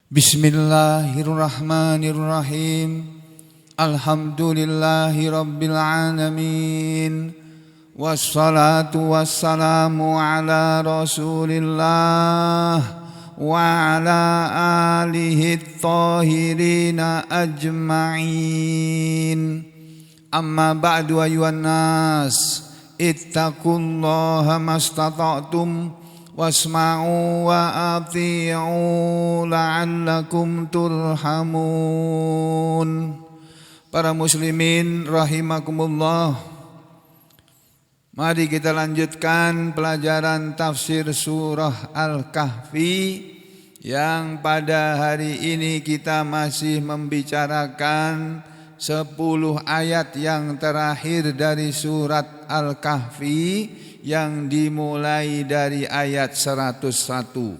Bismillahirrahmanirrahim. Alhamdulillahi rabbil alamin. Wassalatu wassalamu ala rasulillah wa ala alihi thahirina ajma'in. Amma ba'du ayuhan nas, ittaqullaha mastata'tum wasma'u wa ati'u la'allakum turhamun. Para muslimin rahimakumullah, mari kita lanjutkan pelajaran tafsir surah Al-Kahfi yang pada hari ini kita masih membicarakan 10 ayat yang terakhir dari surat Al-Kahfi yang dimulai dari ayat 101.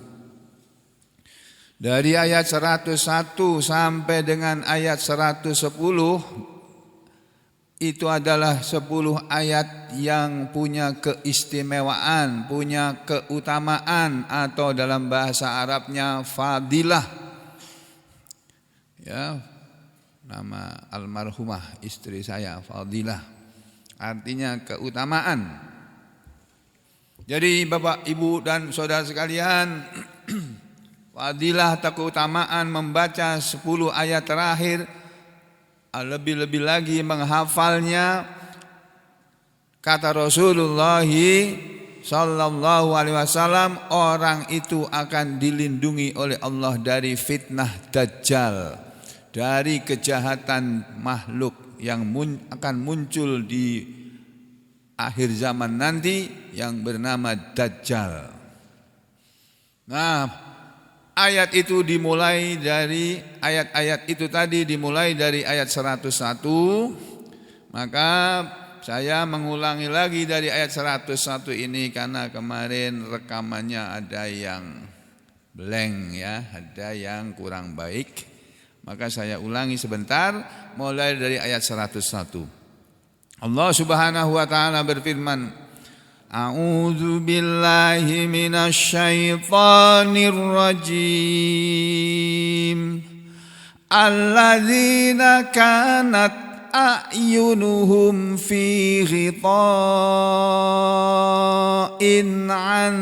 Dari ayat 101 sampai dengan ayat 110 itu adalah 10 ayat yang punya keistimewaan, punya keutamaan, atau dalam bahasa Arabnya fadilah. Ya, nama almarhumah istri saya Fadilah, artinya keutamaan. Jadi Bapak, Ibu dan saudara sekalian, fadilah atau keutamaan membaca 10 ayat terakhir, lebih-lebih lagi menghafalnya. Kata Rasulullah sallallahu alaihi wasallam, orang itu akan dilindungi oleh Allah dari fitnah Dajjal, dari kejahatan makhluk yang akan muncul di akhir zaman nanti yang bernama Dajjal. Nah, ayat itu dimulai dari ayat-ayat itu tadi dimulai dari ayat 101. Maka saya mengulangi lagi dari ayat 101 ini karena kemarin rekamannya ada yang blank ya, ada yang kurang baik. Maka saya ulangi sebentar mulai dari ayat 101. Allah Subhanahu wa taala berfirman, A'udzu billahi minasy syaithanir rajim. Alladzina kanat a'yunuhum fi ghita'in 'an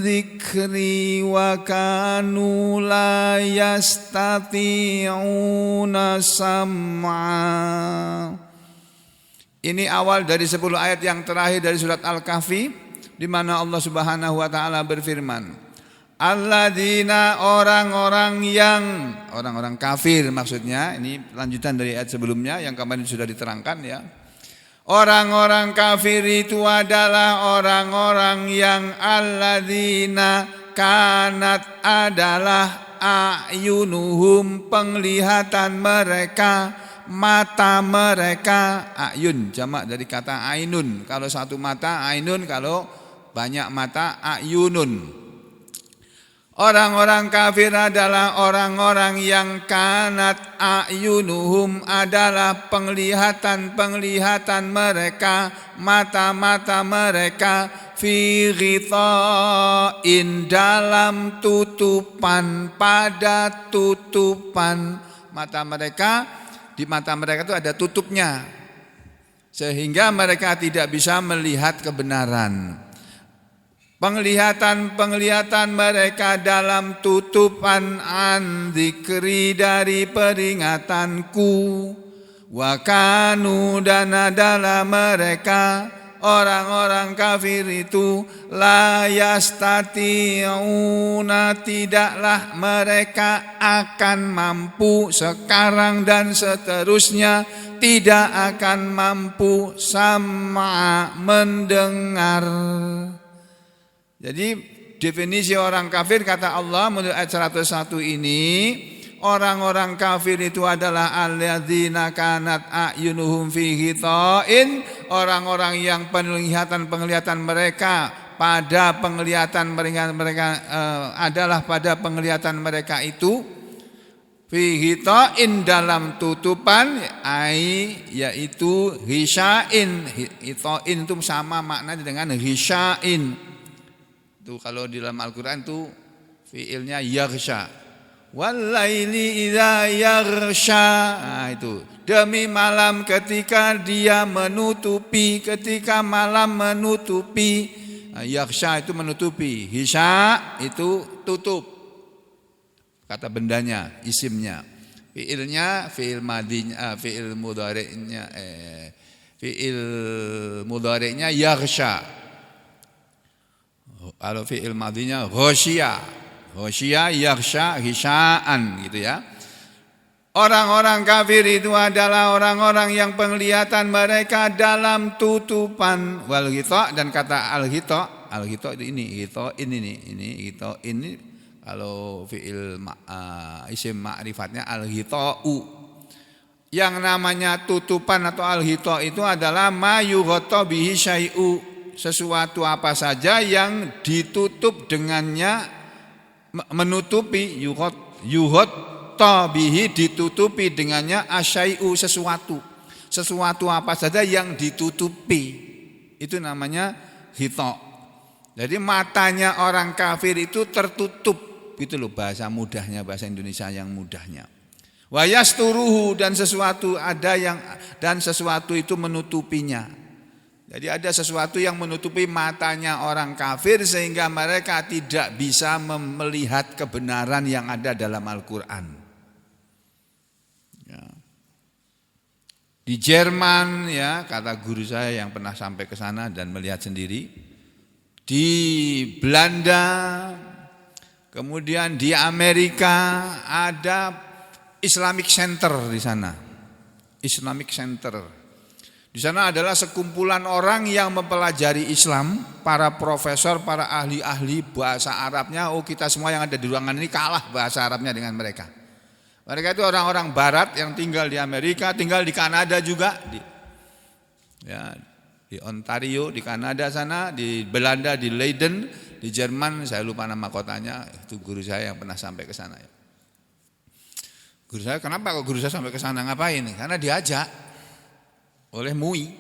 dzikri wa kanu la yastati'una sam'a. Ini awal dari 10 ayat yang terakhir dari surat Al-Kahfi, di mana Allah Subhanahu wa taala berfirman, alladzina, orang-orang kafir maksudnya. Ini lanjutan dari ayat sebelumnya yang kemarin sudah diterangkan ya. Orang-orang kafir itu adalah orang-orang yang alladzina kanat adalah a'yunuhum, penglihatan mereka, mata mereka. Ayun jamak dari kata ainun. Kalau satu mata ainun, kalau banyak mata ayunun. Orang-orang kafir adalah orang-orang yang kanat ayunuhum, adalah penglihatan mereka, mata-mata mereka, fi ghita'in, dalam tutupan, pada tutupan. Mata mereka, di mata mereka itu ada tutupnya, sehingga mereka tidak bisa melihat kebenaran. Penglihatan mereka dalam tutupan, an dzikri, dari peringatanku. Wa kanu, dan adalah mereka orang-orang kafir itu, la yastati'una, tidaklah mereka akan mampu sekarang dan seterusnya, tidak akan mampu sama mendengar. Jadi definisi orang kafir kata Allah menurut ayat 101 ini, orang-orang kafir itu adalah alladzina kanat a'yunuhum fi ghita'in, orang-orang yang penglihatan mereka pada penglihatan mereka adalah pada penglihatan mereka itu fi ghita'in, dalam tutupan, yaitu ghisya'in. Ghita'in itu sama maknanya dengan ghisya'in. Itu kalau di dalam Al-Qur'an itu fiilnya yaghsha. Walaili idza yaghsha. Nah, itu demi malam ketika dia menutupi, ketika malam menutupi. Nah, yaghsha itu menutupi, hisya itu tutup. Kata bendanya, isimnya. Fiilnya, fiil madinya, fiil mudhari'nya yaghsha. Kalau fiil madinya ghasyiya. Ghasyiya yaghsha hisya'an gitu ya. Orang-orang kafir itu adalah orang-orang yang penglihatan mereka dalam tutupan. Wal ghita, dan kata al ghita itu ini ini kalau fiil isim ma'rifatnya al ghita'u. Yang namanya tutupan atau al ghita itu adalah ma yughatta bihi syai'u, sesuatu apa saja yang ditutup dengannya, menutupi yughtabihi ditutupi dengannya asyai'u sesuatu apa saja yang ditutupi, itu namanya hita. Jadi matanya orang kafir itu tertutup, itu loh bahasa mudahnya, bahasa Indonesia yang mudahnya. Wa yasturuhu, dan sesuatu itu menutupinya. Jadi ada sesuatu yang menutupi matanya orang kafir sehingga mereka tidak bisa melihat kebenaran yang ada dalam Al-Quran. Ya. Di Jerman, ya, kata guru saya yang pernah sampai ke sana dan melihat sendiri. Di Belanda, kemudian di Amerika ada Islamic Center di sana. Islamic Center. Di sana adalah sekumpulan orang yang mempelajari Islam, para profesor, para ahli-ahli bahasa Arabnya. Oh, kita semua yang ada di ruangan ini kalah bahasa Arabnya dengan mereka. Mereka itu orang-orang barat yang tinggal di Amerika, tinggal di Kanada juga, di Ontario, di Kanada sana, di Belanda, di Leiden, di Jerman, saya lupa nama kotanya. Itu guru saya yang pernah sampai ke sana. Guru saya, kenapa kok guru saya sampai ke sana, ngapain? Karena diajak oleh MUI,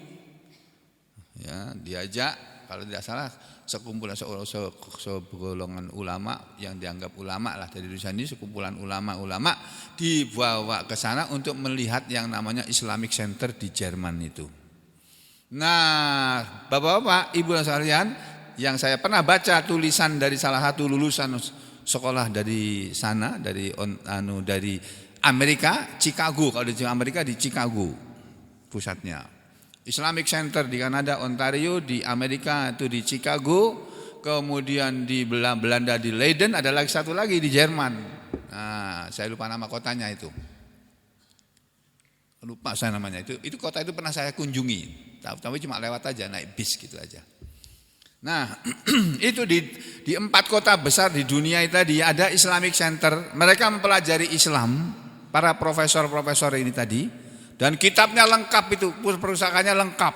ya, diajak, kalau tidak salah sekumpulan segolongan ulama yang dianggap ulama lah dari Indonesia ini, sekumpulan ulama-ulama dibawa ke sana untuk melihat yang namanya Islamic Center di Jerman itu. Nah, bapak-bapak, ibu sekalian, yang saya pernah baca tulisan dari salah satu lulusan sekolah dari sana, dari Amerika, Chicago. Kalau di Amerika di Chicago pusatnya. Islamic Center di Kanada, Ontario, di Amerika itu di Chicago, kemudian di Belanda di Leiden, ada lagi satu lagi di Jerman. Nah, saya lupa nama kotanya itu. Lupa saya namanya. Itu kota itu pernah saya kunjungi. Tapi cuma lewat aja, naik bis gitu aja. Nah, itu di 4 kota besar di dunia itu tadi ada Islamic Center. Mereka mempelajari Islam, para profesor-profesor ini tadi. Dan kitabnya lengkap, itu perpustakaannya lengkap.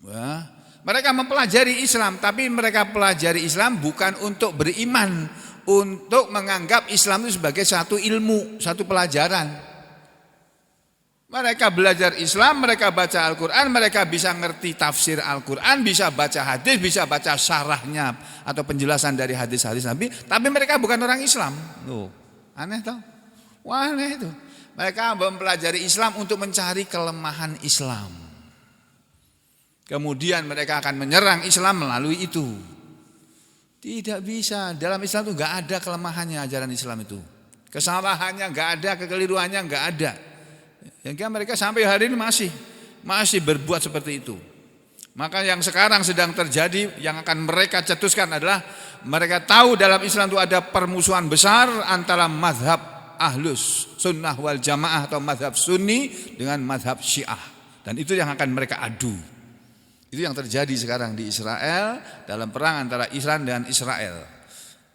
Ya. Mereka mempelajari Islam, tapi mereka pelajari Islam bukan untuk beriman, untuk menganggap Islam itu sebagai satu ilmu, satu pelajaran. Mereka belajar Islam, mereka baca Al-Quran, mereka bisa ngerti tafsir Al-Quran, bisa baca hadis, bisa baca syarahnya atau penjelasan dari hadis-hadis Nabi, tapi mereka bukan orang Islam. Loh, aneh toh? Wah, aneh itu. Mereka mempelajari Islam untuk mencari kelemahan Islam. Kemudian mereka akan menyerang Islam melalui itu. Tidak bisa. Dalam Islam itu enggak ada kelemahannya, ajaran Islam itu. Kesalahannya enggak ada, kekeliruannya enggak ada. Yang mereka sampai hari ini masih berbuat seperti itu. Maka yang sekarang sedang terjadi, yang akan mereka cetuskan adalah mereka tahu dalam Islam itu ada permusuhan besar antara mazhab Ahlus Sunnah wal Jamaah atau mazhab Sunni dengan mazhab Syiah, dan itu yang akan mereka adu. Itu yang terjadi sekarang di Israel dalam perang antara Iran dan Israel.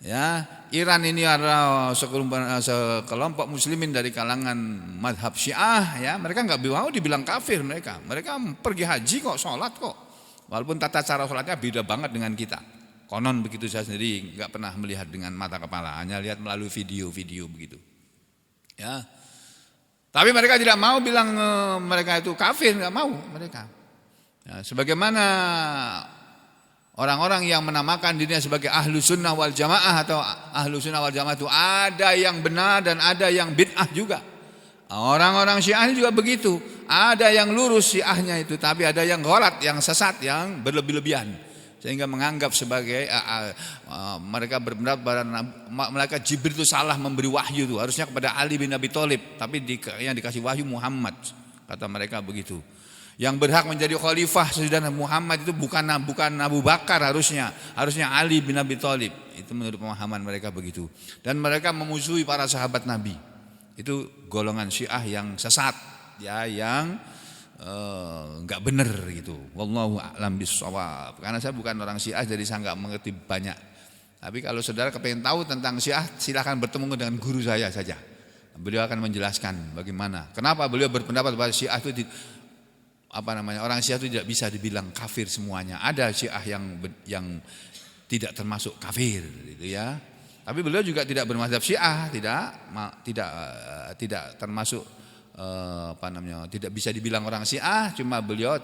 Ya, Iran ini adalah sekelompok muslimin dari kalangan mazhab Syiah. Ya, mereka nggak mau dibilang kafir mereka. Mereka pergi haji kok, sholat kok. Walaupun tata cara sholatnya beda banget dengan kita. Konon begitu, saya sendiri nggak pernah melihat dengan mata kepala, hanya lihat melalui video-video begitu. Ya, tapi mereka tidak mau bilang mereka itu kafir, nggak mau mereka. Ya, sebagaimana Orang-orang yang menamakan dirinya sebagai ahlu sunnah wal jamaah atau ahlu sunnah wal jamaah itu ada yang benar dan ada yang bid'ah juga. Orang-orang Syiah juga begitu. Ada yang lurus Syiahnya itu, tapi ada yang ghalat, yang sesat, yang berlebih-lebihan. Sehingga menganggap sebagai mereka berpendapat bahwa malaikat Jibril itu salah memberi wahyu itu. Harusnya kepada Ali bin Abi Thalib, tapi yang dikasih wahyu Muhammad. Kata mereka begitu. Yang berhak menjadi khalifah sesudah Muhammad itu bukan Abu Bakar harusnya Ali bin Abi Thalib. Itu menurut pemahaman mereka begitu. Dan mereka memusuhi para sahabat Nabi. Itu golongan Syiah yang sesat, ya, yang enggak benar gitu. Wallahu a'lam bishawab. Karena saya bukan orang Syiah jadi saya enggak mengerti banyak. Tapi kalau saudara kepengen tahu tentang Syiah, silakan bertemu dengan guru saya saja. Beliau akan menjelaskan bagaimana. Kenapa beliau berpendapat bahwa Syiah itu orang Syiah itu tidak bisa dibilang kafir semuanya. Ada Syiah yang tidak termasuk kafir gitu ya. Tapi beliau juga tidak bermadzhab Syiah, tidak termasuk tidak bisa dibilang orang Syiah, cuma beliau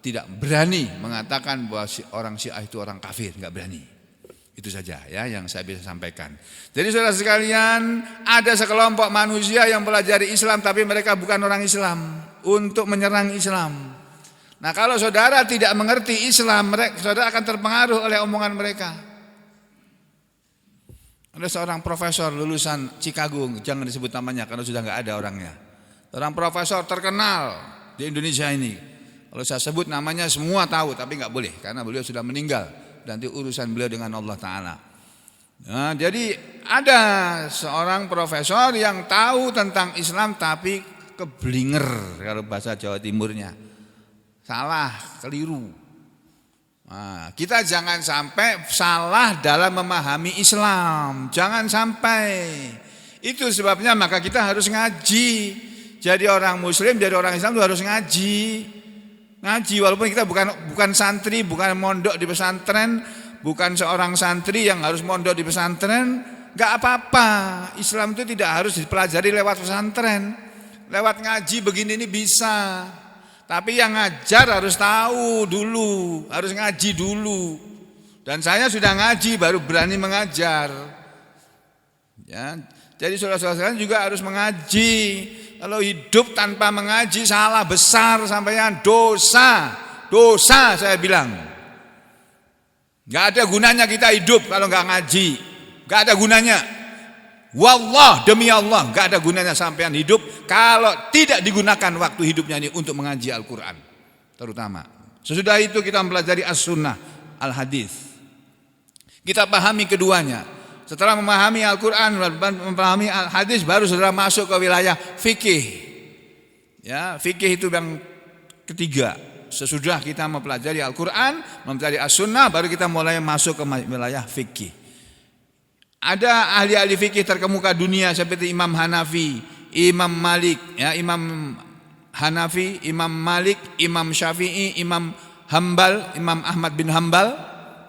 tidak berani mengatakan bahwa orang Syiah itu orang kafir, enggak berani. Itu saja ya yang saya bisa sampaikan. Jadi saudara sekalian, ada sekelompok manusia yang pelajari Islam tapi mereka bukan orang Islam untuk menyerang Islam. Nah, kalau saudara tidak mengerti Islam, saudara akan terpengaruh oleh omongan mereka. Ada seorang profesor lulusan Chicago, jangan disebut namanya karena sudah enggak ada orangnya. Seorang profesor terkenal di Indonesia ini. Kalau saya sebut namanya semua tahu, tapi enggak boleh karena beliau sudah meninggal. Nanti urusan beliau dengan Allah Ta'ala. Nah, jadi ada seorang profesor yang tahu tentang Islam tapi keblinger kalau bahasa Jawa Timurnya. Salah, keliru. Nah, kita jangan sampai salah dalam memahami Islam. Jangan sampai. Itu sebabnya maka kita harus ngaji. Jadi orang muslim, jadi orang Islam itu harus ngaji. Ngaji walaupun kita bukan santri, bukan mondok di pesantren, bukan seorang santri yang harus mondok di pesantren, enggak apa-apa. Islam itu tidak harus dipelajari lewat pesantren. Lewat ngaji begini ini bisa. Tapi yang ngajar harus tahu dulu, harus ngaji dulu. Dan saya sudah ngaji baru berani mengajar. Ya, jadi saudara-saudara juga harus mengaji. Kalau hidup tanpa mengaji salah besar sampeyan, dosa saya bilang. Enggak ada gunanya kita hidup kalau enggak ngaji. Enggak ada gunanya. Wallah, demi Allah, enggak ada gunanya sampean hidup kalau tidak digunakan waktu hidupnya ini untuk mengaji Al-Qur'an. Terutama. Sesudah itu kita mempelajari As-Sunnah, Al-Hadis. Kita pahami keduanya. Setelah memahami Al-Qur'an, memahami Al-Hadis, baru saudara masuk ke wilayah fikih. Ya, fikih itu yang ketiga. Sesudah kita mempelajari Al-Qur'an, mempelajari As-Sunnah, baru kita mulai masuk ke wilayah fikih. Ada ahli-ahli fikih terkemuka dunia seperti Imam Hanafi, Imam Malik, ya, Imam Hanafi, Imam Malik, Imam Syafi'i, Imam Hambal, Imam Ahmad bin Hambal,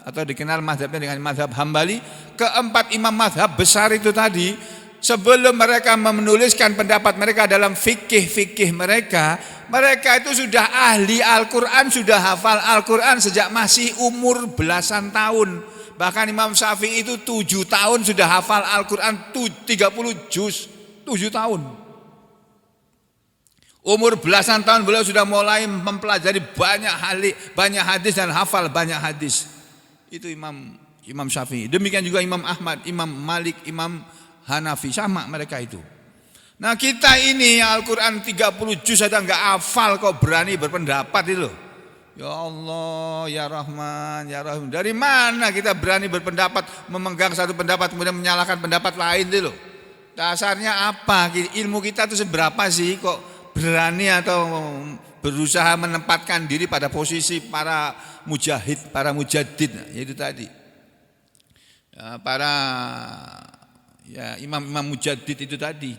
atau dikenal mazhabnya dengan mazhab Hambali. Keempat imam mazhab besar itu tadi, sebelum mereka menuliskan pendapat mereka dalam fikih mereka itu sudah ahli Al-Quran, sudah hafal Al-Quran sejak masih umur belasan tahun. Bahkan Imam Syafi'i itu 7 tahun sudah hafal Al-Quran 30 juz, 7 tahun. Umur belasan tahun beliau sudah mulai mempelajari banyak hadis dan hafal banyak hadis. Itu Imam Syafi'i. Demikian juga Imam Ahmad, Imam Malik, Imam Hanafi, sama mereka itu. Nah, kita ini Al-Quran 30 juz saja enggak hafal kok berani berpendapat itu. Ya Allah, ya Rahman, ya Rahim. Dari mana kita berani berpendapat, memegang satu pendapat kemudian menyalahkan pendapat lain itu loh. Dasarnya apa? Ilmu kita itu seberapa sih kok berani atau berusaha menempatkan diri pada posisi para mujahid, para mujaddid, yaitu tadi. Ya, imam-imam mujaddid itu tadi.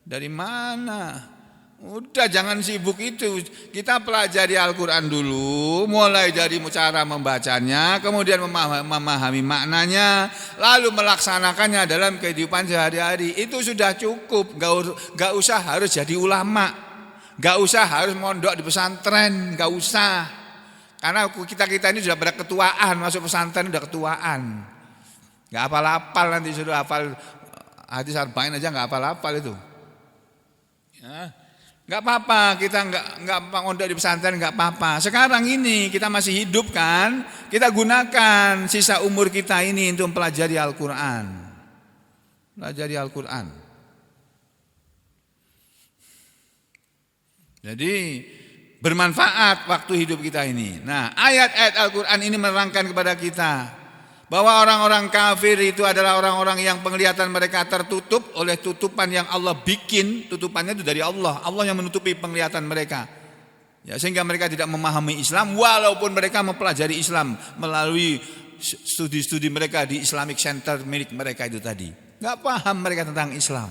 Dari mana? Udah jangan sibuk itu. Kita pelajari Al-Quran dulu, mulai dari cara membacanya, kemudian memahami maknanya, lalu melaksanakannya dalam kehidupan sehari-hari. Itu sudah cukup. Gak usah harus jadi ulama, gak usah harus mondok di pesantren, gak usah. Karena kita ini sudah pada ketuaan, masuk pesantren udah ketuaan. Enggak hafal-hafal, nanti sudah hafal hadis arba'in aja enggak hafal-hafal itu. Ya. Enggak apa-apa, kita enggak mondok di pesantren enggak apa-apa. Sekarang ini kita masih hidup kan, kita gunakan sisa umur kita ini untuk mempelajari Al-Qur'an. Pelajari Al-Qur'an. Jadi bermanfaat waktu hidup kita ini. Nah, ayat-ayat Al-Qur'an ini menerangkan kepada kita bahwa orang-orang kafir itu adalah orang-orang yang penglihatan mereka tertutup oleh tutupan yang Allah bikin. Tutupannya itu dari Allah. Allah yang menutupi penglihatan mereka. Ya, sehingga mereka tidak memahami Islam walaupun mereka mempelajari Islam melalui studi-studi mereka di Islamic Center milik mereka itu tadi. Enggak paham mereka tentang Islam.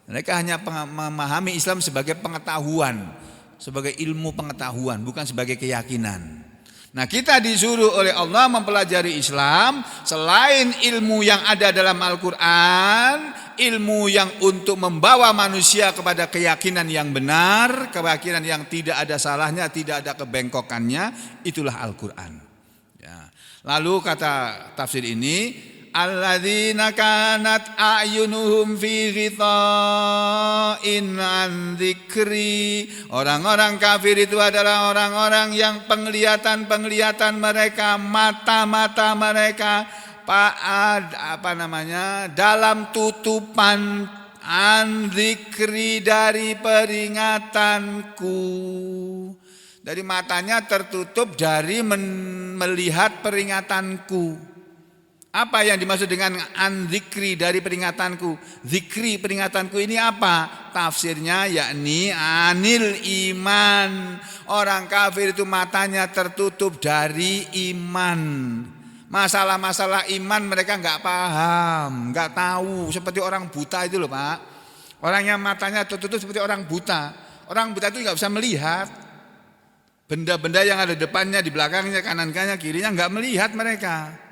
Mereka hanya memahami Islam sebagai pengetahuan, sebagai ilmu pengetahuan, bukan sebagai keyakinan. Nah, kita disuruh oleh Allah mempelajari Islam selain ilmu yang ada dalam Al-Qur'an, ilmu yang untuk membawa manusia kepada keyakinan yang benar, keyakinan yang tidak ada salahnya, tidak ada kebengkokannya, itulah Al-Qur'an. Ya. Lalu kata tafsir ini, alladzina kanat a'yunuhum fi ghita'in an dzikri. Orang-orang kafir itu adalah orang-orang yang penglihatan mereka, mata-mata mereka dalam tutupan an dzikri, dari peringatanku. Dari matanya tertutup dari melihat peringatanku. Apa yang dimaksud dengan an-dzikri, dari peringatanku? Zikri, peringatanku ini apa? Tafsirnya yakni anil iman. Orang kafir itu matanya tertutup dari iman. Masalah-masalah iman mereka enggak paham, enggak tahu. Seperti orang buta itu loh, Pak. Orang yang matanya tertutup seperti orang buta. Orang buta itu enggak bisa melihat. Benda-benda yang ada depannya, di belakangnya, kanan-kanannya, kirinya enggak melihat mereka.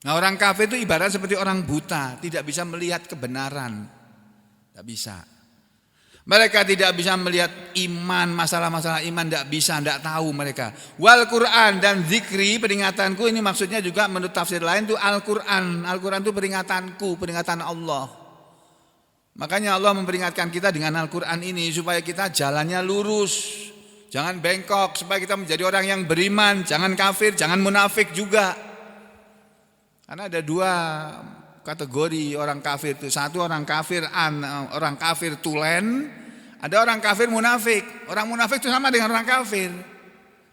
Nah, orang kafir itu ibarat seperti orang buta, tidak bisa melihat kebenaran. Tidak bisa. Mereka tidak bisa melihat iman, masalah-masalah iman tidak bisa, tidak tahu mereka. Wal Quran dan zikri, peringatanku, ini maksudnya juga menurut tafsir lain itu Al-Quran. Al-Quran itu peringatanku, peringatan Allah. Makanya Allah memperingatkan kita dengan Al-Quran ini supaya kita jalannya lurus, jangan bengkok, supaya kita menjadi orang yang beriman, jangan kafir, jangan munafik juga. Karena ada dua kategori orang kafir itu. Satu orang kafir orang kafir tulen, ada orang kafir munafik. Orang munafik itu sama dengan orang kafir.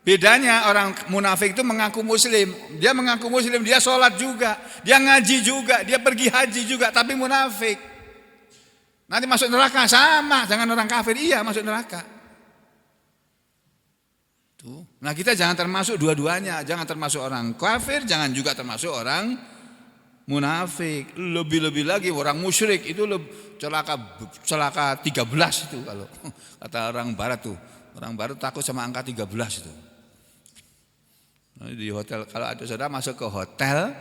Bedanya orang munafik itu mengaku muslim. Dia mengaku muslim, dia sholat juga, dia ngaji juga, dia pergi haji juga, tapi munafik. Nanti masuk neraka sama dengan orang kafir, iya masuk neraka. Nah, kita jangan termasuk dua-duanya, jangan termasuk orang kafir, jangan juga termasuk orang munafik. Lebih-lebih lagi orang musyrik itu celaka 13 itu kalau kata orang barat tuh. Orang barat takut sama angka 13 itu. Nah, di hotel kalau ada saudara masuk ke hotel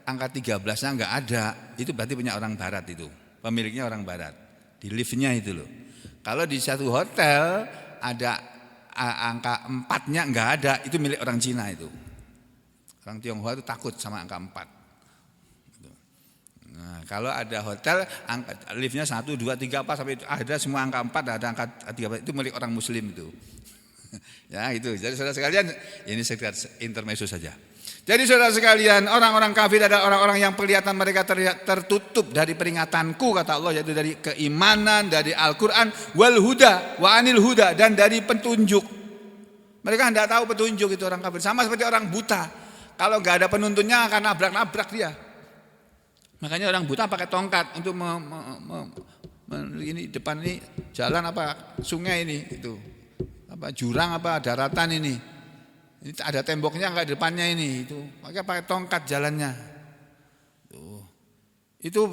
angka 13-nya enggak ada, itu berarti punya orang barat itu. Pemiliknya orang barat. Di liftnya itu loh. Kalau di satu hotel ada angka 4-nya enggak ada, itu milik orang Cina itu. Orang Tionghoa itu takut sama angka 4. Nah, kalau ada hotel angka liftnya 1, 2, 3 apa sampai ada semua angka 4, ada angka 3, itu milik orang muslim itu. Ya, itu. Jadi saudara sekalian, ini sekedar intermezzo saja. Jadi saudara sekalian, orang-orang kafir adalah orang-orang yang penglihatan mereka tertutup dari peringatanku, kata Allah, yaitu dari keimanan, dari Al-Quran, wal huda, wa anil huda, dan dari petunjuk. Mereka tidak tahu petunjuk itu orang kafir. Sama seperti orang buta. Kalau nggak ada penuntunnya akan nabrak-nabrak dia. Makanya orang buta pakai tongkat untuk ini depan ini jalan apa sungai ini itu apa jurang apa daratan ini. Ini ada temboknya enggak di depannya ini itu. Makanya pakai tongkat jalannya. Tuh. Itu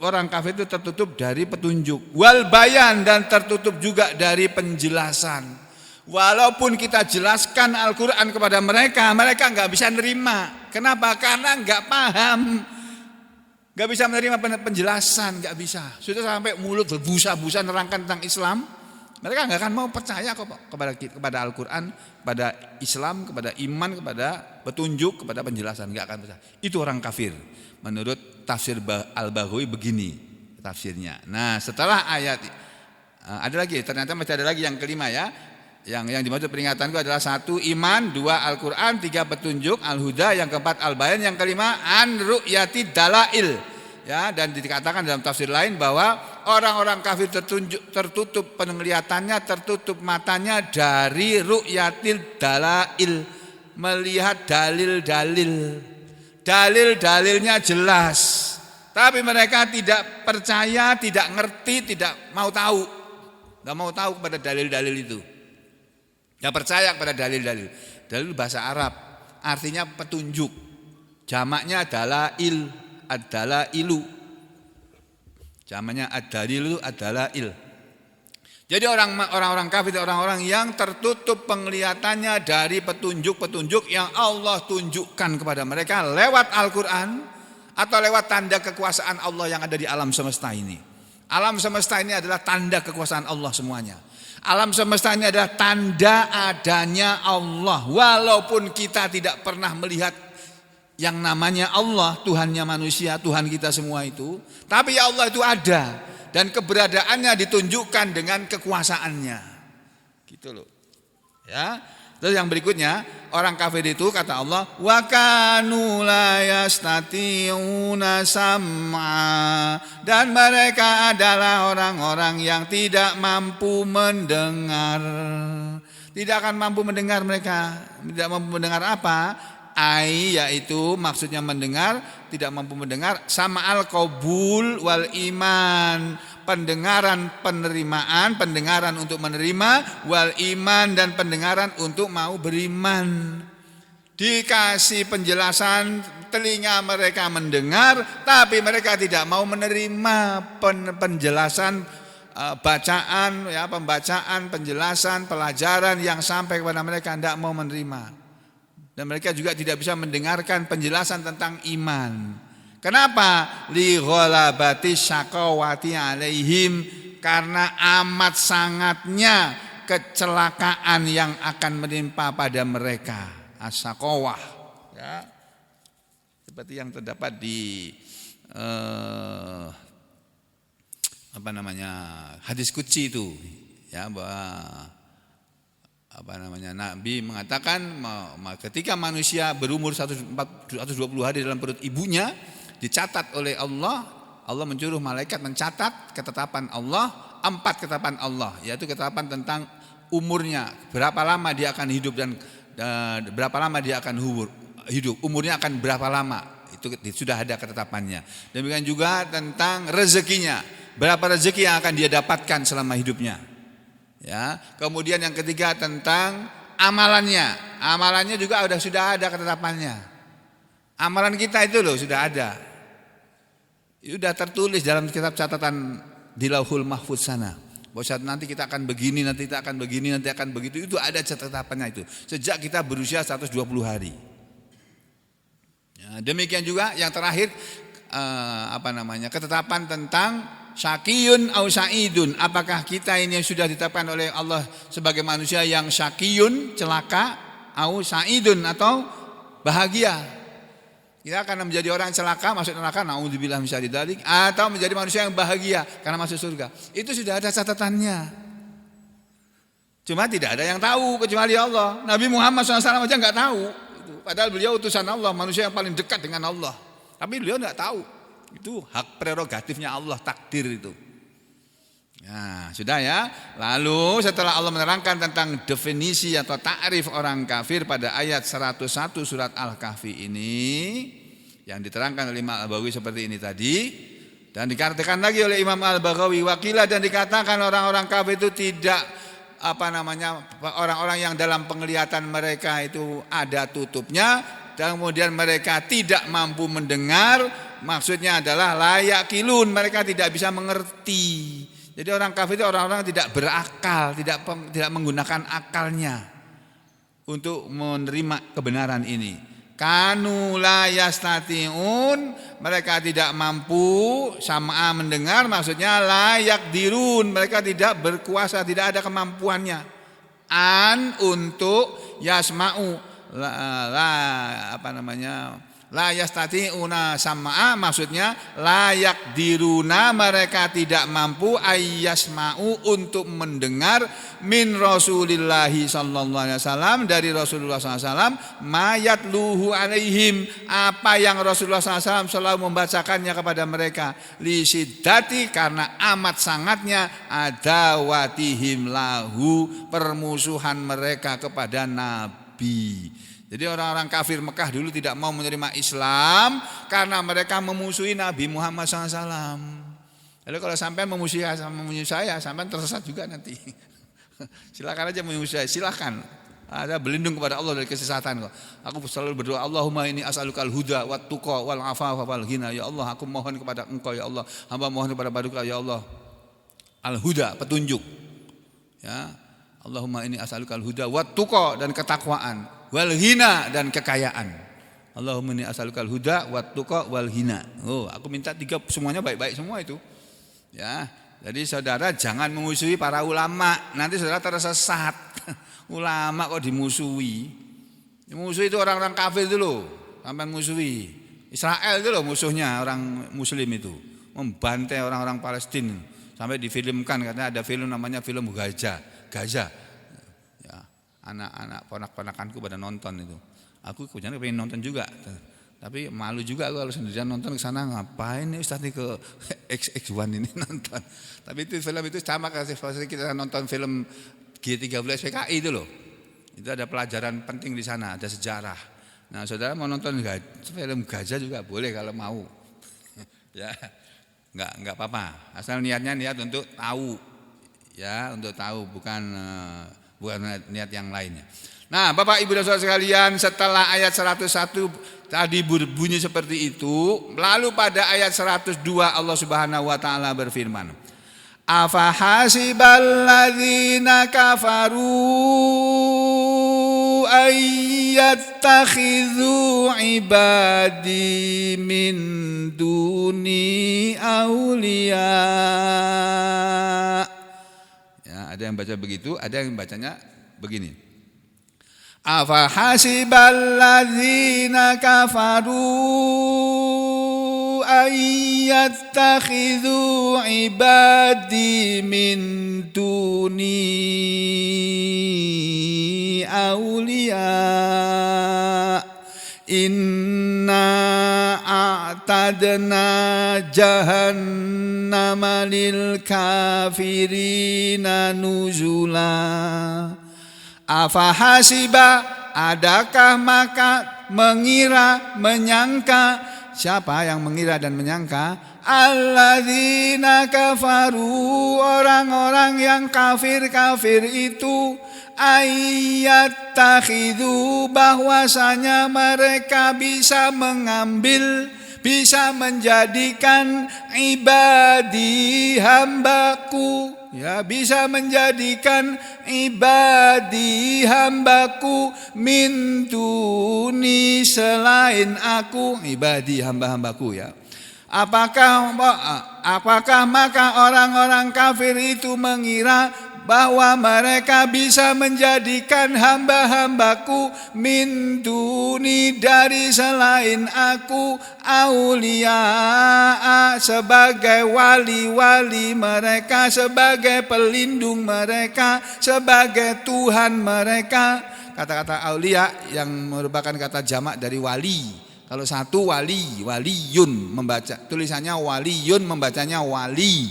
orang kafir itu tertutup dari petunjuk. Wal bayan, dan tertutup juga dari penjelasan. Walaupun kita jelaskan Al-Quran kepada mereka, mereka enggak bisa nerima. Kenapa? Karena enggak paham. Enggak bisa menerima penjelasan, enggak bisa. Sudah sampai mulut berbusa-busa nerangkan tentang Islam. Mereka nggak akan mau percaya kok kepada Al-Quran, kepada Islam, kepada iman, kepada petunjuk, kepada penjelasan. Nggak akan percaya. Itu orang kafir. Menurut tafsir Al-Baghawi begini tafsirnya. Nah, setelah ayat ada lagi, ternyata masih ada lagi yang kelima ya. Yang dimaksud peringatanku adalah 1 iman, 2 Al-Quran, 3 petunjuk, Al-Huda, yang keempat Al-Bayan, yang kelima an ru'yati dalail. Ya, dan dikatakan dalam tafsir lain bahwa orang-orang kafir tertutup penglihatannya, tertutup matanya dari ru'yatil dalail, melihat dalil-dalil. Dalil-dalilnya jelas, tapi mereka tidak percaya, tidak ngerti, tidak mau tahu. Tidak mau tahu kepada dalil-dalil itu. Tidak percaya kepada dalil-dalil. Dalil bahasa Arab, artinya petunjuk. Jamaknya dalail, ad-dalailu. Jamaknya ad-dalilu, ad-dalail. Jadi orang-orang kafir, orang-orang yang tertutup penglihatannya dari petunjuk-petunjuk yang Allah tunjukkan kepada mereka lewat Al-Quran atau lewat tanda kekuasaan Allah yang ada di alam semesta ini. Alam semesta ini adalah tanda kekuasaan Allah semuanya. Alam semesta ini adalah tanda adanya Allah. Walaupun kita tidak pernah melihat yang namanya Allah, Tuhannya manusia, Tuhan kita semua itu, tapi ya Allah itu ada. Dan keberadaannya ditunjukkan dengan kekuasaannya. Gitu loh. Ya. Terus yang berikutnya, orang kafir itu kata Allah, wa kanu la yastati'una sam'a, dan mereka adalah orang-orang yang tidak mampu mendengar. Tidak akan mampu mendengar mereka. Tidak mampu mendengar apa? Yaitu maksudnya mendengar, tidak mampu mendengar, sama al-qabul wal iman, pendengaran penerimaan, pendengaran untuk menerima, wal iman, dan pendengaran untuk mau beriman. Dikasih penjelasan, telinga mereka mendengar, tapi mereka tidak mau menerima penjelasan, bacaan, ya, pembacaan, penjelasan, pelajaran yang sampai kepada mereka, tidak mau menerima. Dan mereka juga tidak bisa mendengarkan penjelasan tentang iman. Kenapa? Li ghalabati syaqawati alaihim, karena amat sangatnya kecelakaan yang akan menimpa pada mereka. As-syaqawah, ya. Seperti yang terdapat di hadis qudsi itu, ya, bahwa Nabi mengatakan ketika manusia berumur 120 hari dalam perut ibunya, dicatat oleh Allah, Allah menyuruh malaikat mencatat ketetapan Allah, 4 ketetapan Allah, yaitu ketetapan tentang umurnya, berapa lama dia akan hidup dan berapa lama dia akan hidup, umurnya akan berapa lama, itu sudah ada ketetapannya. Demikian juga tentang rezekinya, berapa rezeki yang akan dia dapatkan selama hidupnya. Ya, kemudian yang ketiga tentang amalannya. Amalannya juga sudah ada ketetapannya. Amalan kita itu loh sudah ada. Sudah tertulis dalam kitab catatan di Lauhul Mahfuz sana. Bahwa nanti kita akan begini, nanti kita akan begini, nanti akan begitu. Itu ada ketetapannya itu. Sejak kita berusia 120 hari. Ya, demikian juga yang terakhir ketetapan tentang syaqiyun au sa'idun. Apakah kita ini yang sudah ditetapkan oleh Allah sebagai manusia yang syaqiyun, celaka, au sa'idun, atau bahagia? Kita akan menjadi orang celaka masuk neraka, naudzubillah min syarri dzalik, atau menjadi manusia yang bahagia karena masuk surga. Itu sudah ada catatannya. Cuma tidak ada yang tahu kecuali Allah. Nabi Muhammad SAW aja nggak tahu. Padahal beliau utusan Allah, manusia yang paling dekat dengan Allah. Tapi beliau nggak tahu. Itu hak prerogatifnya Allah, takdir itu. Nah, sudah ya. Lalu setelah Allah menerangkan tentang definisi atau ta'rif orang kafir pada ayat 101 surat Al-Kahfi ini, yang diterangkan oleh Imam Al-Baghawi seperti ini tadi, dan dikatakan lagi oleh Imam Al-Baghawi, wakilah, dan dikatakan orang-orang kafir itu tidak orang-orang yang dalam penglihatan mereka itu ada tutupnya, dan kemudian mereka tidak mampu mendengar. Maksudnya adalah layak kilun, mereka tidak bisa mengerti. Jadi orang kafir itu orang-orang tidak berakal, tidak menggunakan akalnya untuk menerima kebenaran ini. Kanu la yastati'un, mereka tidak mampu, sama mendengar maksudnya layak dirun, mereka tidak berkuasa, tidak ada kemampuannya. Untuk yasma'u la yastati'una sam'a, maksudnya layak diruna, mereka tidak mampu ayyasma'u untuk mendengar min Rasulillahi sallallahu alaihi wasallam, dari Rasulullah SAW, mayatluhu alaihim, apa yang Rasulullah SAW selalu membacakannya kepada mereka, li siddati, karena amat sangatnya adawatihim lahu, permusuhan mereka kepada Nabi. Jadi orang-orang kafir Mekah dulu tidak mau menerima Islam karena mereka memusuhi Nabi Muhammad SAW. Lalu kalau sampai memusuhi saya, sampai tersesat juga nanti. Silakan aja memusuhi saya, silakan. Ada berlindung kepada Allah dari kesesatan kok. Aku selalu berdoa, Allahumma inni as'alukal huda wat tuqa wal afafa wal ghina. Ya Allah, aku mohon kepada Engkau ya Allah. Hamba mohon kepada Engkau ya Allah. Al huda, petunjuk. Ya. Allahumma inni as'alukal huda wat tuqa, dan ketakwaan. Wal hina, dan kekayaan. Allahumma inni as'alukal huda wat tuqa wal hina. Oh, aku minta tiga semuanya baik-baik semua itu. Ya. Jadi saudara jangan memusuhi para ulama, nanti saudara tersesat. Ulama kok dimusuhi. Musuh itu orang-orang kafir itu loh, sampai musuhi. Israel itu loh musuhnya orang muslim itu. Membantai orang-orang Palestina. Sampai difilmkan, katanya ada film namanya film Gaza. Anak-anak ponak-ponakanku pada nonton itu. Aku kebetulan pengen nonton juga, tapi malu juga aku kalau sendirian nonton ke sana, ngapain nih Ustaz nih ke XX1 ini nonton. Tapi itu film itu sama kayak kita nonton film G13 PKI itu loh. Itu ada pelajaran penting di sana, ada sejarah. Nah, saudara mau nonton film Gaza juga boleh kalau mau. Ya, enggak apa-apa. Asal niatnya niat untuk tahu. Ya, untuk tahu, bukan niat yang lainnya. Nah, Bapak Ibu dan Saudara sekalian, setelah ayat 101 tadi berbunyi seperti itu, lalu pada ayat 102 Allah Subhanahu wa taala berfirman, afa hasiballadzina kafaru ayyattakhidhu ibadi min duni awliya. Ada yang baca begitu, ada yang bacanya begini. Afa hasiballadzina kafaru ayyattakhidhu ibadi min duni awliya. Inna a'tadna jahannama lil kafirina nuzula. Afahasiba, adakah maka mengira, menyangka, siapa yang mengira dan menyangka? Alladzina kafaru, orang-orang yang kafir-kafir itu, ayyattakhidhu, bahwasanya mereka bisa mengambil, bisa menjadikan ibadi hambaku, ya, bisa menjadikan ibadi hambaku min duni, selain aku, ibadi hamba-hambaku, ya. Apakah maka orang-orang kafir itu mengira bahwa mereka bisa menjadikan hamba-hambaku min duni, dari selain aku, aulia, sebagai wali-wali mereka, sebagai pelindung mereka, sebagai Tuhan mereka. Kata-kata aulia yang merupakan kata jamak dari wali. Kalau satu wali, waliyun, membaca tulisannya waliyun, membacanya wali.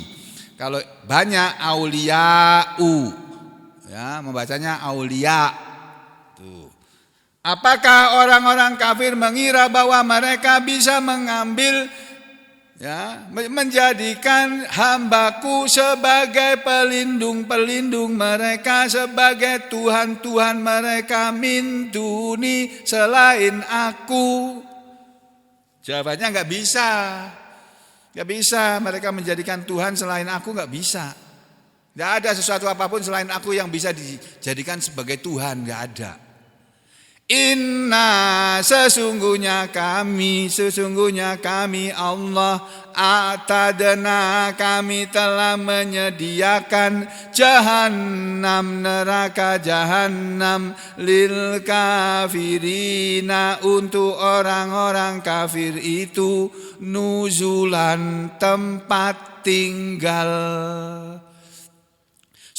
Kalau banyak auliya'u, ya, membacanya aulia. Tuh. Apakah orang-orang kafir mengira bahwa mereka bisa mengambil, ya, menjadikan hambaku sebagai pelindung-pelindung mereka, sebagai Tuhan-Tuhan mereka, min duni, selain aku? Jawabannya enggak bisa. Enggak bisa mereka menjadikan Tuhan selain aku, enggak bisa. Enggak ada sesuatu apapun selain aku yang bisa dijadikan sebagai Tuhan, enggak ada. Inna sesungguhnya kami Allah atadna kami telah menyediakan jahannam neraka jahannam lil kafirina untuk orang-orang kafir itu nuzulan tempat tinggal.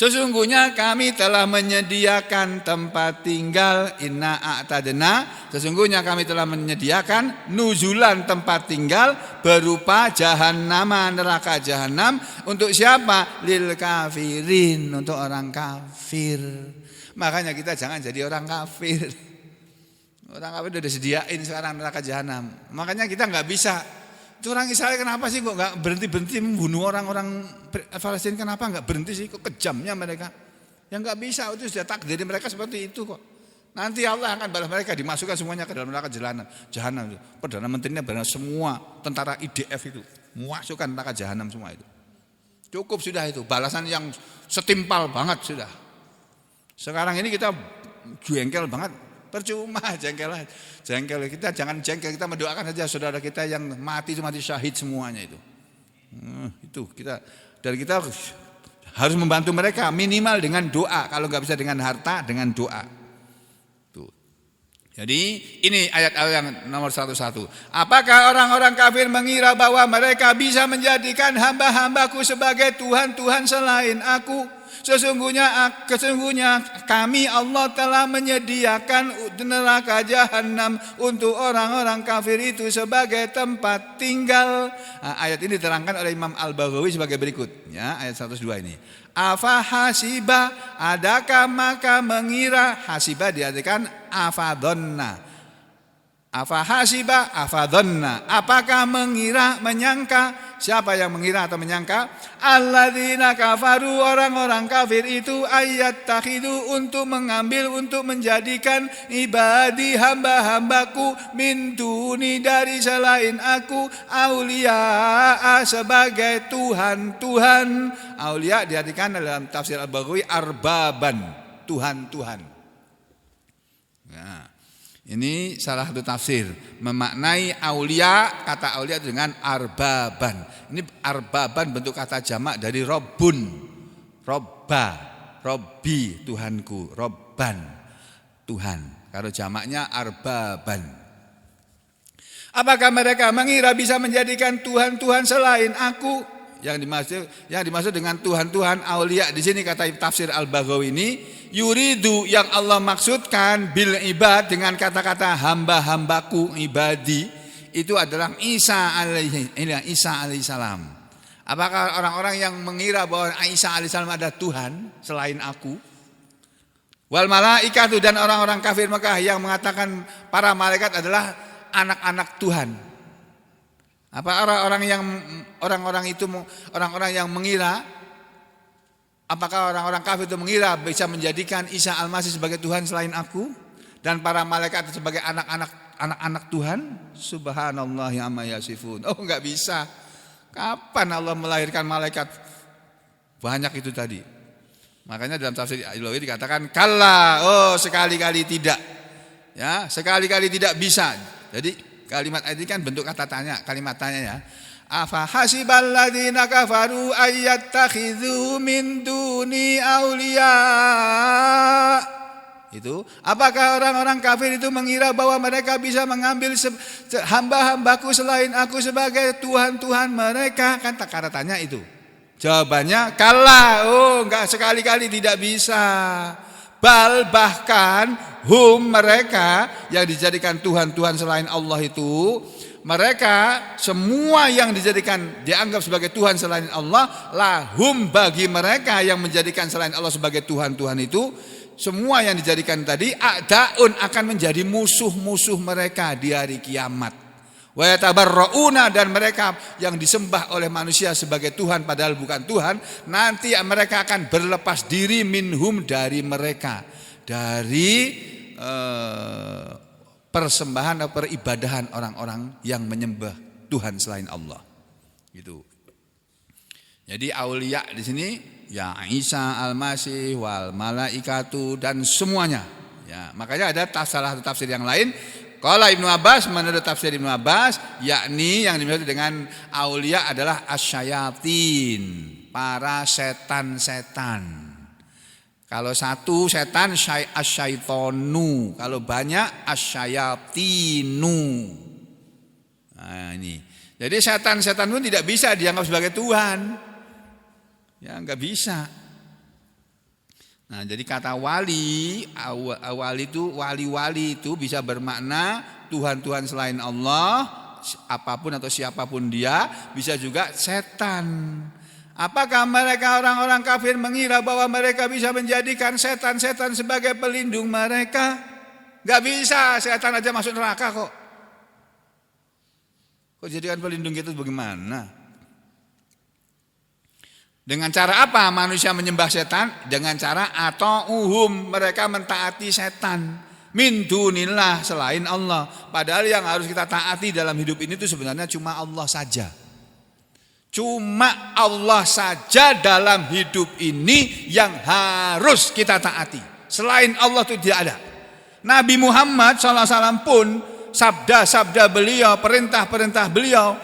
Sesungguhnya kami telah menyediakan tempat tinggal. Inna a'tadna, sesungguhnya kami telah menyediakan nuzulan tempat tinggal berupa jahannama neraka jahanam untuk siapa? Lil kafirin, untuk orang kafir. Makanya kita jangan jadi orang kafir. Orang kafir udah disediain sekarang neraka jahanam. Makanya kita nggak bisa. Itu orang Israel kenapa sih kok nggak berhenti membunuh orang-orang Palestina, kenapa nggak berhenti sih, kok kejamnya mereka? Yang nggak bisa, itu sudah takdir mereka seperti itu kok. Nanti Allah akan balas mereka, dimasukkan semuanya ke dalam neraka jahanam. Perdana menterinya benar semua tentara IDF itu masukkan neraka jahanam semua itu. Cukup sudah itu, balasan yang setimpal banget sudah. Sekarang ini kita jengkel banget. Percuma jengkel kita, jangan jengkel, kita mendoakan saja saudara kita yang mati syahid semuanya itu. Itu kita harus membantu mereka minimal dengan doa, kalau nggak bisa dengan harta, dengan doa. Tuh. Jadi ini ayat-ayat yang nomor 101. Apakah orang-orang kafir mengira bahwa mereka bisa menjadikan hamba-hambaku sebagai Tuhan-Tuhan selain aku? Sesungguhnya kami Allah telah menyediakan neraka jahanam untuk orang-orang kafir itu sebagai tempat tinggal. Ayat ini diterangkan oleh Imam Al-Baghawi sebagai berikut. Ya, ayat 102 ini. Afa hasiba, adakah maka mengira, hasiba diartikan afadonna. Afa hasiba afadonna, apakah mengira, menyangka? Siapa yang mengira atau menyangka? Alladzina kafaru, orang-orang kafir itu ayat takhidu, untuk mengambil, untuk menjadikan ibadi hamba-hambaku min duni, dari selain aku, aulia sebagai Tuhan-Tuhan. Aulia diartikan dalam tafsir Al-Baghawi arbaban, Tuhan-Tuhan. Nah, ini salah satu tafsir memaknai aulia, kata aulia dengan arbaban. Ini arbaban bentuk kata jamak dari robbun, robba, robbi Tuhanku, robban Tuhan. Kalau jamaknya arbaban. Apakah mereka mengira bisa menjadikan Tuhan-Tuhan selain aku? Yang dimaksud dengan Tuhan-Tuhan aulia di sini kata tafsir Al-Baghawi ini, yuridu, yang Allah maksudkan bil ibad, dengan kata-kata hamba-hambaku, ibadi, itu adalah Isa alaihissalam. Apakah orang-orang yang mengira bahwa Isa alaihissalam ada Tuhan selain aku? Wal malaikatu, dan orang-orang kafir Mekah yang mengatakan para malaikat adalah anak-anak Tuhan. Apa orang-orang yang mengira, apakah orang-orang kafir itu mengira bisa menjadikan Isa Al-Masih sebagai Tuhan selain aku, dan para malaikat sebagai anak-anak Tuhan? Subhanallah amma yasifun. Oh, enggak bisa. Kapan Allah melahirkan malaikat banyak itu tadi? Makanya dalam tafsir Al-Baghawi dikatakan kalla, sekali-kali tidak. Ya, sekali-kali tidak bisa. Jadi kalimat ini kan bentuk kata tanya, kalimat tanya ya. Afa hasibal ladzina kafaru ayyattakhidhu min duni auliya. Itu, apakah orang-orang kafir itu mengira bahwa mereka bisa mengambil hamba-hambaku selain aku sebagai Tuhan-Tuhan mereka? Kan kata tanya itu. Jawabannya kalla, enggak, sekali-kali tidak bisa. Bal, bahkan mereka yang dijadikan Tuhan-Tuhan selain Allah itu, mereka semua yang dianggap sebagai Tuhan selain Allah, lahum, bagi mereka yang menjadikan selain Allah sebagai Tuhan-Tuhan itu, semua yang dijadikan tadi a'daun, akan menjadi musuh-musuh mereka di hari kiamat. Wa yatabarrauna, dan mereka yang disembah oleh manusia sebagai Tuhan padahal bukan Tuhan, nanti mereka akan berlepas diri minhum, dari mereka, dari persembahan atau peribadahan orang-orang yang menyembah Tuhan selain Allah. Gitu. Jadi aulia di sini ya Isa Al-Masih wal malaikatu, dan semuanya Ya, makanya ada salah satu tafsir yang lain. Qala Ibnu Abbas, menurut tafsir Ibnu Abbas, yakni yang dimaksud dengan aulia adalah asyayatin, para setan-setan. Kalau satu setan asyaitonu, kalau banyak asyayatinu. Nah, ini. Jadi setan-setan pun tidak bisa dianggap sebagai Tuhan. Ya, enggak bisa. Nah, jadi kata wali itu bisa bermakna Tuhan-Tuhan selain Allah, apapun atau siapapun dia, bisa juga setan. Apakah mereka orang-orang kafir mengira bahwa mereka bisa menjadikan setan-setan sebagai pelindung mereka? Gak bisa, setan aja masuk neraka kok. Kok jadikan pelindung itu bagaimana? Dengan cara apa manusia menyembah setan? Dengan cara mereka mentaati setan min dunillah, selain Allah. Padahal yang harus kita taati dalam hidup ini itu sebenarnya cuma Allah saja. Cuma Allah saja dalam hidup ini yang harus kita taati. Selain Allah itu tidak ada. Nabi Muhammad SAW pun sabda-sabda beliau, perintah-perintah beliau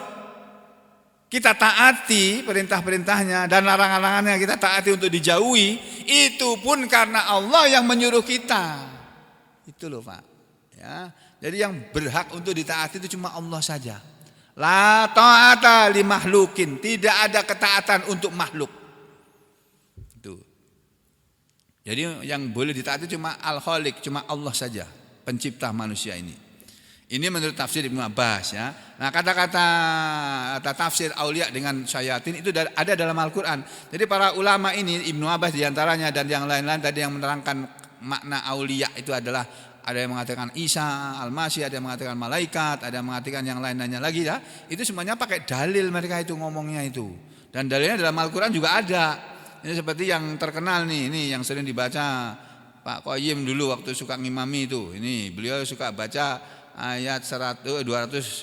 kita taati, perintah-perintahnya dan larangan-larangannya kita taati untuk dijauhi. Itu pun karena Allah yang menyuruh kita. Itu loh Pak. Ya, jadi yang berhak untuk ditaati itu cuma Allah saja. La ta'ata li makhlukin, tidak ada ketaatan untuk makhluk. Itu. Jadi yang boleh ditaati cuma Al-Khaliq, cuma Allah saja, pencipta manusia ini. Ini menurut tafsir Ibnu Abbas ya. Nah, kata-kata tafsir aulia dengan syayatin itu ada dalam Al-Qur'an. Jadi para ulama ini, Ibnu Abbas diantaranya dan yang lain-lain tadi yang menerangkan makna aulia itu adalah ada yang mengatakan Isa, Al-Masih, ada yang mengatakan malaikat, ada yang mengatakan yang lain-lainnya lagi ya. Itu semuanya pakai dalil mereka itu ngomongnya itu. Dan dalilnya dalam Al-Qur'an juga ada. Ini seperti yang terkenal nih, ini yang sering dibaca Pak Qayyim dulu waktu suka ngimami itu. Ini beliau suka baca ayat 255.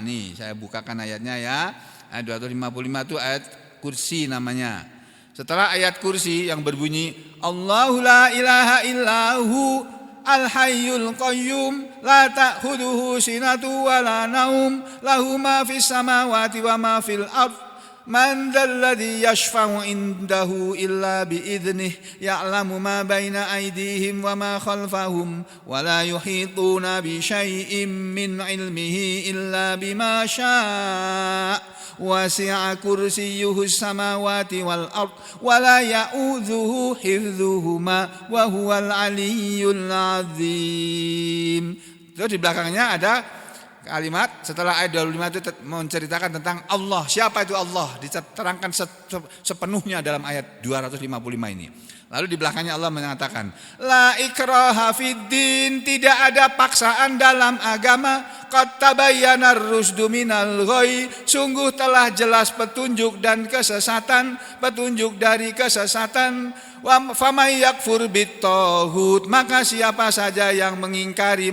Nih saya bukakan ayatnya ya. Ayat 255 itu ayat kursi namanya. Setelah ayat kursi yang berbunyi Allahu la ilaha illahu al-hayyul qayyum la ta'khudhuhu sinatu wa la naum lahu ma fis samawati wa ma fil ardh man dzalladzi yashfa'u indahu illa bi'idhnihi ya'lamu ma baina aydihim wa ma khalfahum wa la yuhituna bi syai'in min 'ilmihi illa bima syaa' wasi'a kursiyyuhu samawati wal ard wa la ya'udzuhu hifdzuhuma wa huwal 'aliyyul 'azim. Terus di belakangnya ada kalimat setelah ayat 25 itu menceritakan tentang Allah. Siapa itu Allah? Diterangkan sepenuhnya dalam ayat 255 ini. Lalu di belakangnya Allah mengatakan, la ikraha fiddin, tidak ada paksaan dalam agama. Qad tabayyana ar-rusdu minal ghayy, sungguh telah jelas petunjuk dan kesesatan, petunjuk dari kesesatan. Wa famay yakfur bit-taghut, maka siapa saja yang mengingkari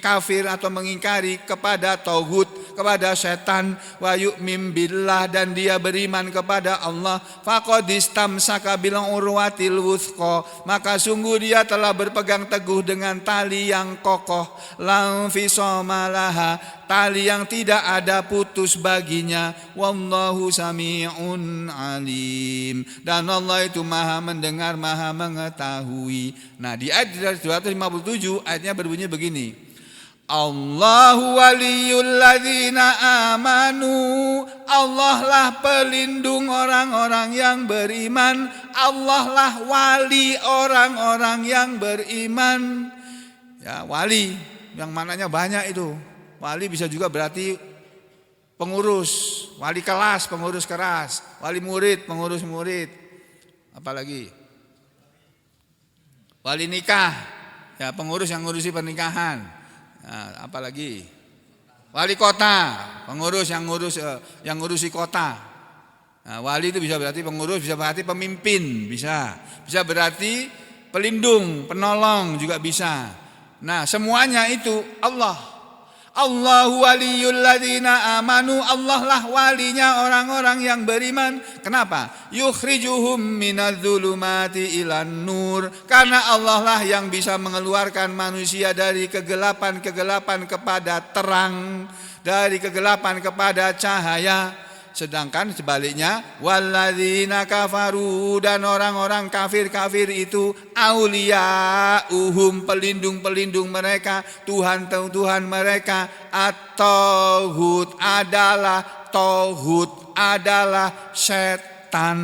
kafir atau mengingkari kepada taghut, kepada setan, wa yu'min billah, dan dia beriman kepada Allah, faqad istamsaka bil urwatil wuthqa, maka sungguh dia telah berpegang teguh dengan tali yang kokoh, la fisama laha, tali yang tidak ada putus baginya. Wallahu sami'un alim, dan Allah itu maha mendengar, maha mengetahui. Nah, di ayat 257 ayatnya berbunyi begini. Allahu waliyul ladzina amanu, Allah lah pelindung orang-orang yang beriman. Allah lah wali orang-orang yang beriman. Ya, wali yang mananya banyak itu. Wali bisa juga berarti pengurus, wali kelas, pengurus kelas, wali murid, pengurus murid. Apalagi? Wali nikah, ya pengurus yang ngurusi pernikahan. Nah, apalagi? Wali kota, pengurus yang ngurusi kota. Nah, wali itu bisa berarti pengurus, bisa berarti pemimpin, bisa berarti pelindung, penolong juga bisa. Nah, semuanya itu Allah. Allahu waliyul ladzina amanu, Allah lah walinya orang-orang yang beriman. Kenapa? Yukhrijuhum minadz-dzulumati ilan nur. Karena Allah lah yang bisa mengeluarkan manusia dari kegelapan-kegelapan kepada terang, dari kegelapan kepada cahaya. Sedangkan sebaliknya, walladzina kafaru, dan orang-orang kafir-kafir itu auliya'uhum, pelindung-pelindung mereka, Tuhan-Tuhan mereka, at-taghut adalah setan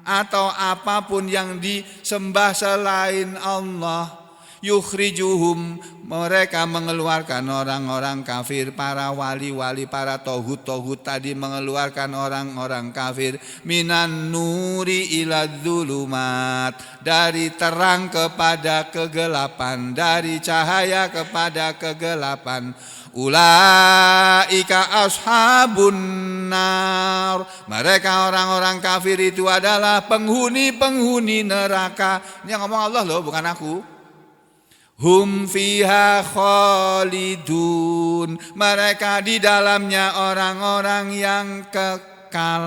atau apapun yang disembah selain Allah. Yukhrijuhum, mereka mengeluarkan orang-orang kafir, para wali-wali, para tohut-tohut tadi mengeluarkan orang-orang kafir, minan nuri ila dzulumat, dari terang kepada kegelapan, dari cahaya kepada kegelapan. Ulaika ashabun nar, mereka orang-orang kafir itu adalah penghuni-penghuni neraka. Ini yang ngomong Allah loh, bukan aku. Hum fiha khalidun, mereka di dalamnya orang-orang yang kekal.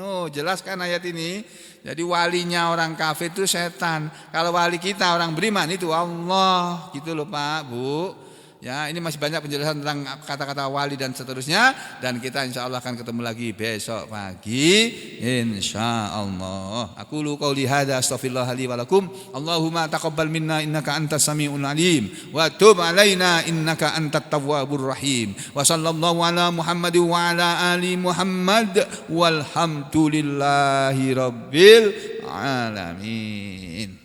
Oh, jelas kan ayat ini? Jadi walinya orang kafir itu setan. Kalau wali kita orang beriman itu Allah. Gitu loh Pak, Bu. Ya, ini masih banyak penjelasan tentang kata-kata wali dan seterusnya, dan kita insya Allah akan ketemu lagi besok pagi insya Allah. Aku lu qauli hadza astaghfirullah li wa lakum. Allahumma taqabbal minna innaka antas samiul alim wa tub alaina innaka antat tawwabur rahim. Wa sallallahu ala Muhammadin wa ala ali Muhammad walhamdulillahi rabbil alamin.